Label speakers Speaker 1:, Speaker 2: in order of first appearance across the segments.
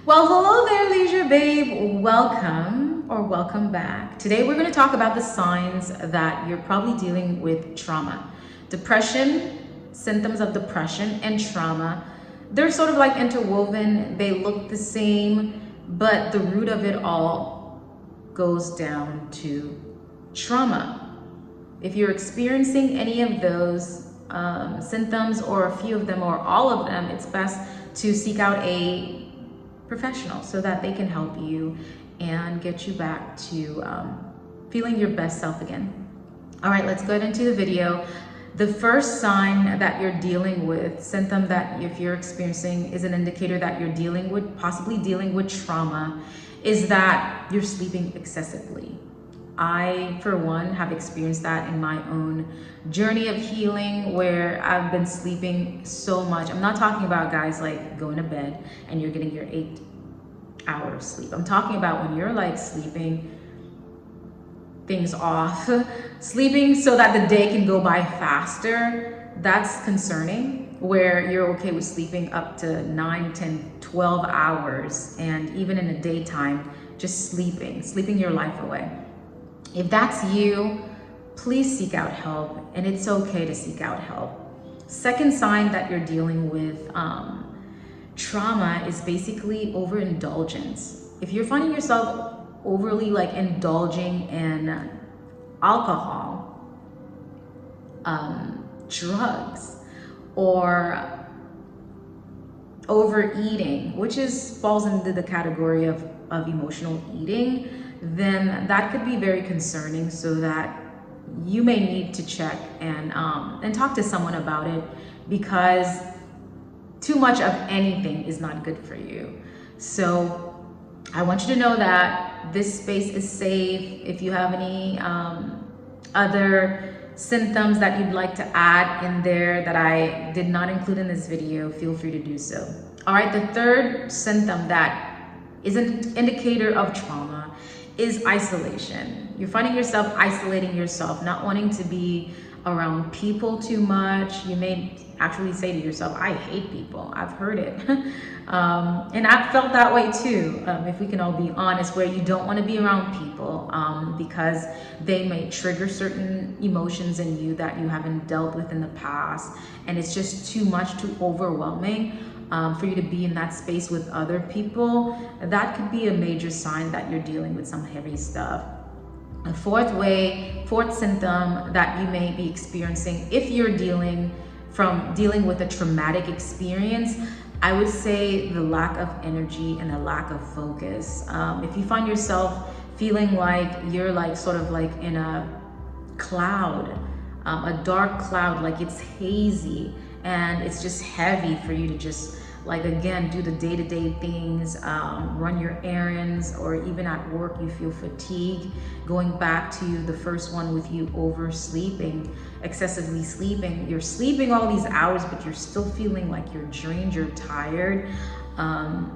Speaker 1: Well, hello there, Leisure Babe. Welcome or welcome back. Today we're going to talk about the signs that you're probably dealing with trauma. Depression, symptoms of depression and trauma. They're sort of like interwoven. They look the same, but the root of it all goes down to trauma. If you're experiencing any of those symptoms or a few of them or all of them, it's best to seek out a professional so that they can help you and get you back to feeling your best self again. All right, let's go into the video. The first sign that you're dealing with, symptom that if you're experiencing is an indicator that you're possibly dealing with trauma, is that you're sleeping excessively. I, for one, have experienced that in my own journey of healing where I've been sleeping so much. I'm not talking about guys like going to bed and you're getting your 8 hours sleep. I'm talking about when you're like sleeping things off, sleeping so that the day can go by faster. That's concerning, where you're okay with sleeping up to 9, 10, 12 hours, and even in the daytime, just sleeping your life away. If that's you, please seek out help, and it's okay to seek out help. Second sign that you're dealing with trauma is basically overindulgence. If you're finding yourself overly like indulging in alcohol, drugs, or overeating, which falls into the category of emotional eating, then that could be very concerning, so that you may need to check and talk to someone about it, because too much of anything is not good for you. So I want you to know that this space is safe. If you have any other symptoms that you'd like to add in there that I did not include in this video, feel free to do so. All right, the third symptom that is an indicator of trauma is isolation. You're finding yourself isolating yourself, not wanting to be around people too much. You may actually say to yourself, I hate people. I've heard it. And I've felt that way too, if we can all be honest, where you don't want to be around people because they may trigger certain emotions in you that you haven't dealt with in the past. And it's just too much, too overwhelming for you to be in that space with other people. That could be a major sign that you're dealing with some heavy stuff. A fourth symptom that you may be experiencing if you're dealing with a traumatic experience, I would say the lack of energy and the lack of focus. If you find yourself feeling like you're like sort of like in a cloud, a dark cloud, like it's hazy and it's just heavy for you to just like, again, do the day-to-day things, run your errands, or even at work you feel fatigue. Going back to the first one with you oversleeping, excessively sleeping, you're sleeping all these hours but you're still feeling like you're drained, you're tired,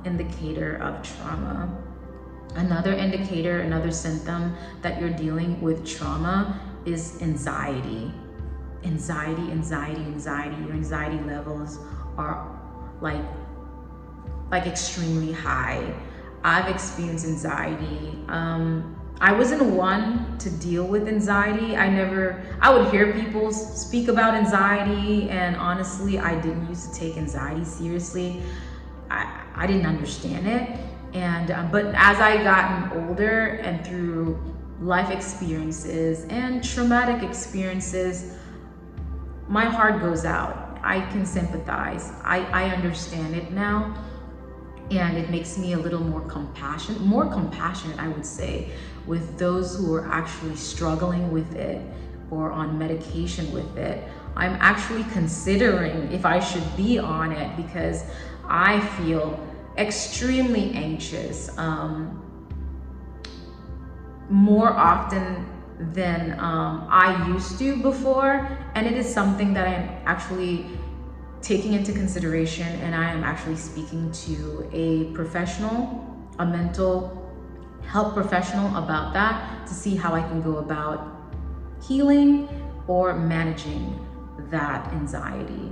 Speaker 1: indicator of trauma. Another indicator, another symptom that you're dealing with trauma is anxiety. Anxiety. Your anxiety levels are like extremely high. I've experienced anxiety. I wasn't one to deal with anxiety. I would hear people speak about anxiety, and honestly, I didn't used to take anxiety seriously. I didn't understand it. And but as I gotten older and through life experiences and traumatic experiences, my heart goes out. I can sympathize. I understand it now, and it makes me a little more compassionate, I would say, with those who are actually struggling with it or on medication with it. I'm actually considering if I should be on it because I feel extremely anxious more often than I used to before, and it is something that I'm actually taking into consideration, and I am actually speaking to a professional, a mental health professional about that to see how I can go about healing or managing that anxiety.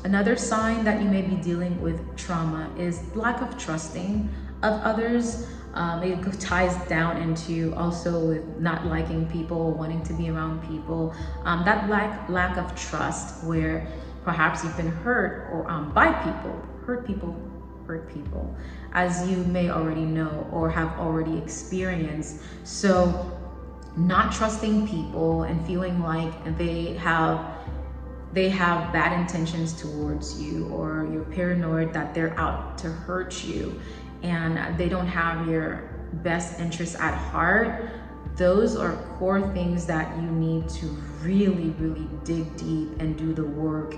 Speaker 1: Another sign that you may be dealing with trauma is lack of trusting of others. It ties down into also with not liking people, wanting to be around people. That lack of trust, where perhaps you've been hurt or by people, hurt people, as you may already know or have already experienced. So not trusting people and feeling like they have bad intentions towards you, or you're paranoid that they're out to hurt you and they don't have your best interests at heart. Those are core things that you need to really dig deep and do the work.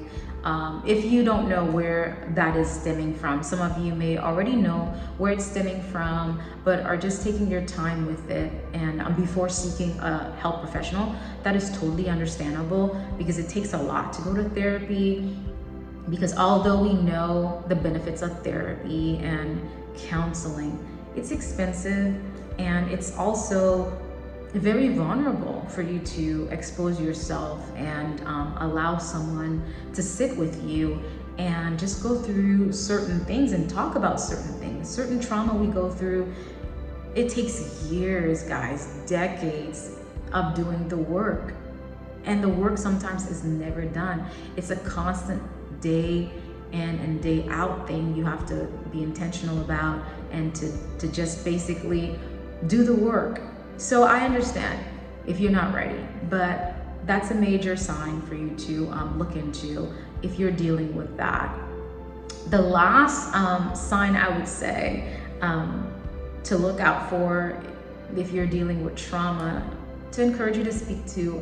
Speaker 1: If you don't know where that is stemming from, some of you may already know where it's stemming from, but are just taking your time with it and before seeking a health professional. That is totally understandable, because it takes a lot to go to therapy. Because although we know the benefits of therapy and counseling, it's expensive, and it's also very vulnerable for you to expose yourself and allow someone to sit with you and just go through certain things and talk about certain things. Certain trauma we go through, it takes years, guys, decades of doing the work. And the work sometimes is never done. It's a constant day in and day out thing you have to be intentional about, and to just basically do the work. So I understand if you're not ready, but that's a major sign for you to look into if you're dealing with that. The last sign I would say to look out for if you're dealing with trauma, to encourage you to speak to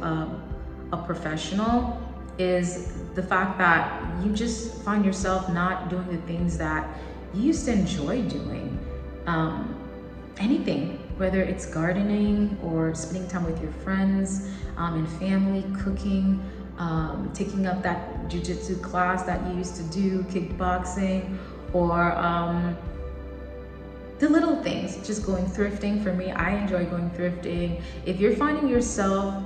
Speaker 1: a professional, is the fact that you just find yourself not doing the things that you used to enjoy doing. Anything, whether it's gardening or spending time with your friends and family, cooking, taking up that jiu-jitsu class that you used to do, kickboxing, or the little things, just going thrifting. For me, I enjoy going thrifting. If you're finding yourself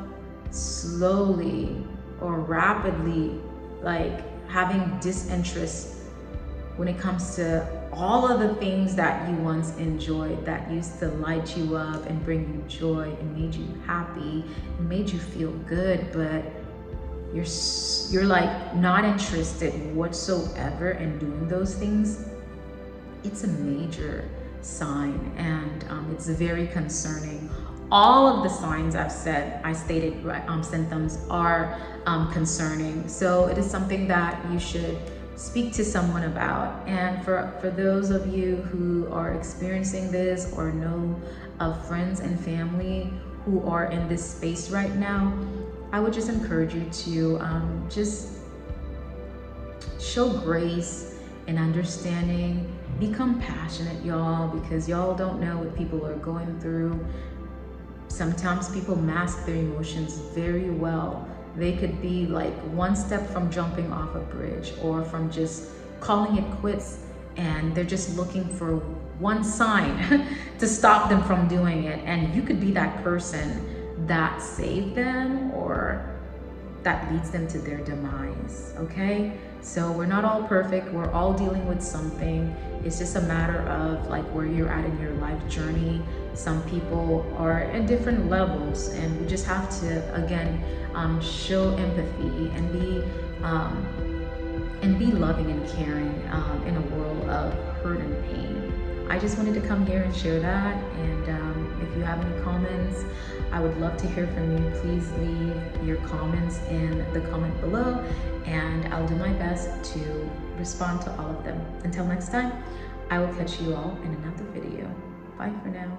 Speaker 1: slowly or rapidly like having disinterest when it comes to all of the things that you once enjoyed, that used to light you up and bring you joy and made you happy and made you feel good, but you're like not interested whatsoever in doing those things, it's a major sign, and it's very concerning. All of the signs I stated symptoms are concerning. So it is something that you should speak to someone about. And for those of you who are experiencing this or know of friends and family who are in this space right now, I would just encourage you to just show grace and understanding. Be compassionate, y'all, because y'all don't know what people are going through. Sometimes people mask their emotions very well. They could be like one step from jumping off a bridge, or from just calling it quits, and they're just looking for one sign to stop them from doing it. And you could be that person that saved them or that leads them to their demise, okay? So we're not all perfect. We're all dealing with something. It's just a matter of like where you're at in your life journey. Some people are at different levels, and we just have to, again, show empathy and be loving and caring in a world of hurt and pain. I just wanted to come here and share that. And if you have any comments, I would love to hear from you. Please leave your comments in the comment below, and I'll do my best to respond to all of them. Until next time, I will catch you all in another video. Bye for now.